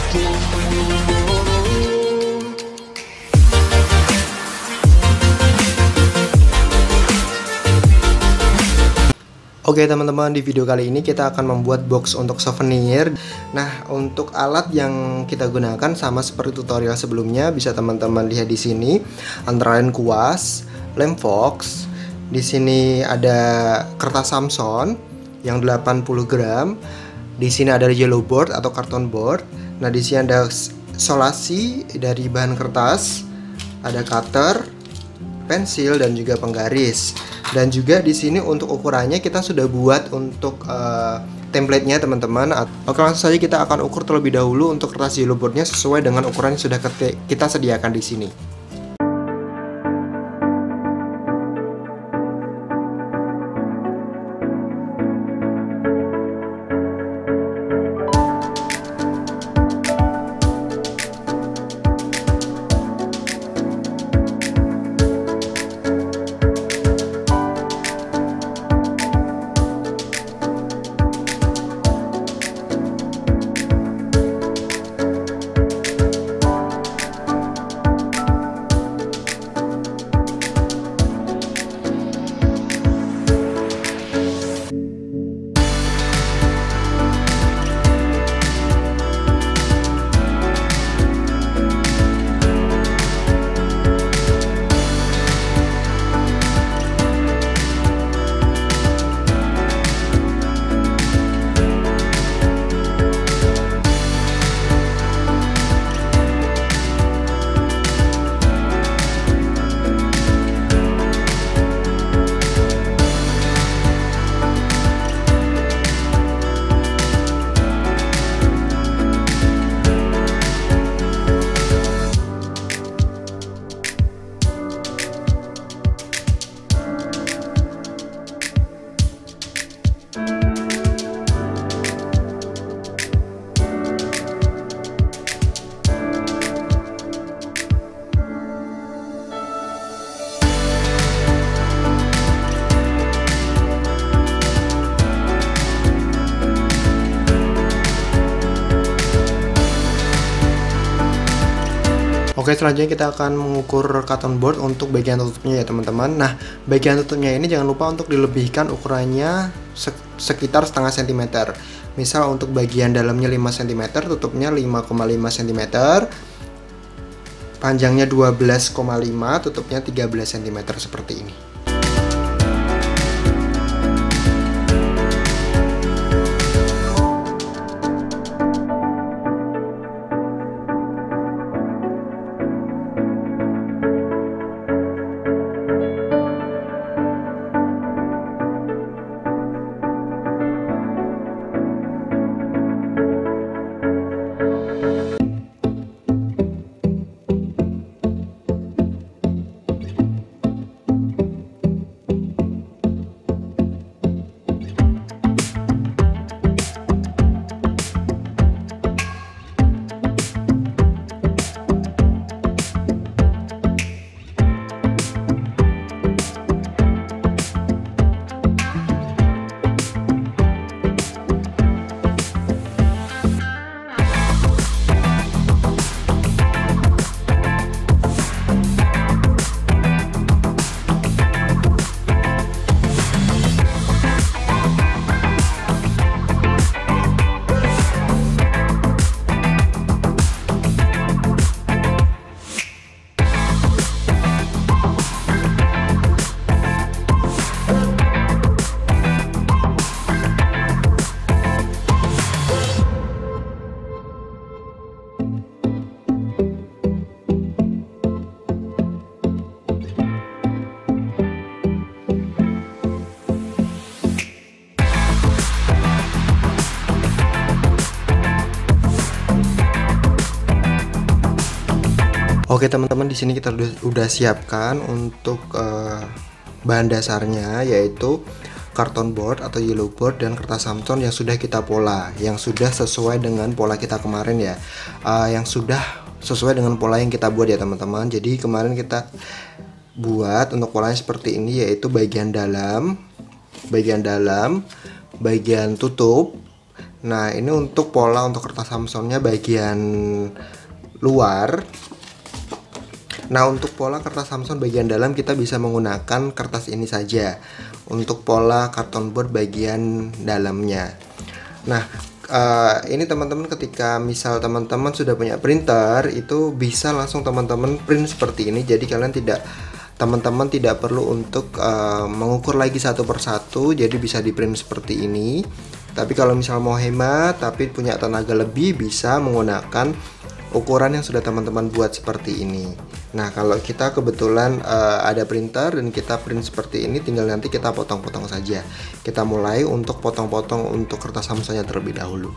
Oke teman-teman, di video kali ini kita akan membuat box untuk souvenir. Nah, untuk alat yang kita gunakan sama seperti tutorial sebelumnya, bisa teman-teman lihat di sini. Antara lain kuas, lem fox. Di sini ada kertas Samson yang 80 gram. Di sini ada yellow board atau karton board. Nah, di sini ada solasi dari bahan kertas, ada cutter, pensil dan juga penggaris. Dan juga di sini untuk ukurannya kita sudah buat untuk template-nya teman-teman. Oke, langsung saja kita akan ukur terlebih dahulu untuk kertas yellow board-nya sesuai dengan ukuran yang sudah kita sediakan di sini. Oke, selanjutnya kita akan mengukur karton board untuk bagian tutupnya ya teman-teman. Nah, bagian tutupnya ini jangan lupa untuk dilebihkan ukurannya sekitar setengah cm. Misal untuk bagian dalamnya 5 cm, tutupnya 5,5 cm, panjangnya 12,5, tutupnya 13 cm seperti ini. Oke teman-teman, di sini kita udah siapkan untuk bahan dasarnya, yaitu karton board atau yellow board dan kertas Samson yang sudah kita pola, yang sudah sesuai dengan pola kita kemarin ya, yang sudah sesuai dengan pola yang kita buat ya teman-teman. Jadi kemarin kita buat untuk polanya seperti ini, yaitu bagian dalam, bagian tutup, Nah, ini untuk pola untuk kertas Samsonnya bagian luar. Nah, untuk pola kertas Samson bagian dalam kita bisa menggunakan kertas ini saja untuk pola karton board bagian dalamnya. Nah, ini teman-teman ketika misal teman-teman sudah punya printer, itu bisa langsung teman-teman print seperti ini. Jadi teman-teman tidak perlu untuk mengukur lagi satu persatu, jadi bisa di print seperti ini. Tapi kalau misal mau hemat tapi punya tenaga lebih, bisa menggunakan ukuran yang sudah teman-teman buat seperti ini. Nah, kalau kita kebetulan ada printer dan kita print seperti ini, tinggal nanti kita potong-potong saja. Kita mulai untuk potong-potong untuk kertas Samsonnya terlebih dahulu.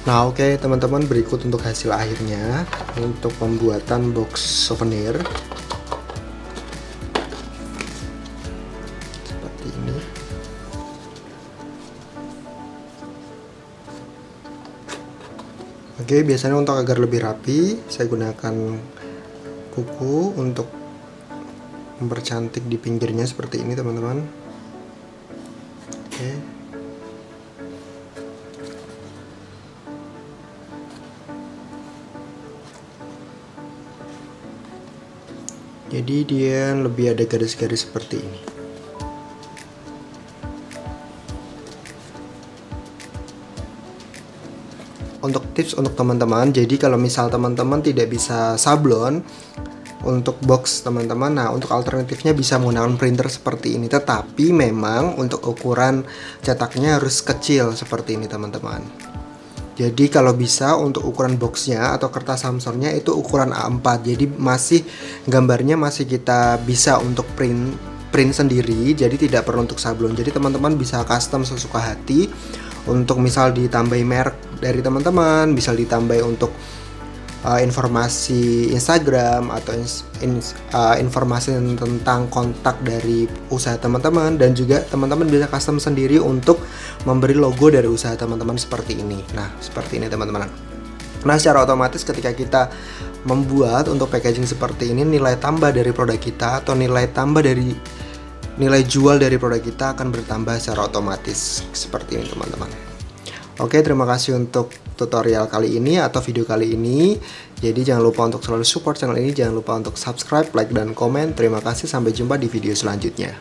Nah oke teman-teman, berikut untuk hasil akhirnya untuk pembuatan box souvenir seperti ini. Oke, biasanya untuk agar lebih rapi saya gunakan kuku untuk mempercantik di pinggirnya seperti ini teman-teman. Oke. Jadi dia lebih ada garis-garis seperti ini. Untuk tips untuk teman-teman, jadi kalau misal teman-teman tidak bisa sablon untuk box teman-teman, nah untuk alternatifnya bisa menggunakan printer seperti ini. Tetapi memang untuk ukuran cetaknya harus kecil seperti ini teman-teman. Jadi kalau bisa untuk ukuran boxnya atau kertas Samsonnya itu ukuran A4. Jadi masih gambarnya masih kita bisa untuk print sendiri. Jadi tidak perlu untuk sablon. Jadi teman-teman bisa custom sesuka hati. Untuk misal ditambahi merek dari teman-teman, bisa ditambahi untuk informasi Instagram atau informasi tentang kontak dari usaha teman-teman, dan juga teman-teman bisa custom sendiri untuk memberi logo dari usaha teman-teman seperti ini. Nah, seperti ini teman-teman. Nah, secara otomatis ketika kita membuat untuk packaging seperti ini, nilai tambah dari produk kita atau nilai tambah dari nilai jual dari produk kita akan bertambah secara otomatis seperti ini teman-teman. Oke, terima kasih untuk tutorial kali ini atau video kali ini. Jadi jangan lupa untuk selalu support channel ini, jangan lupa untuk subscribe, like, dan komen. Terima kasih, sampai jumpa di video selanjutnya.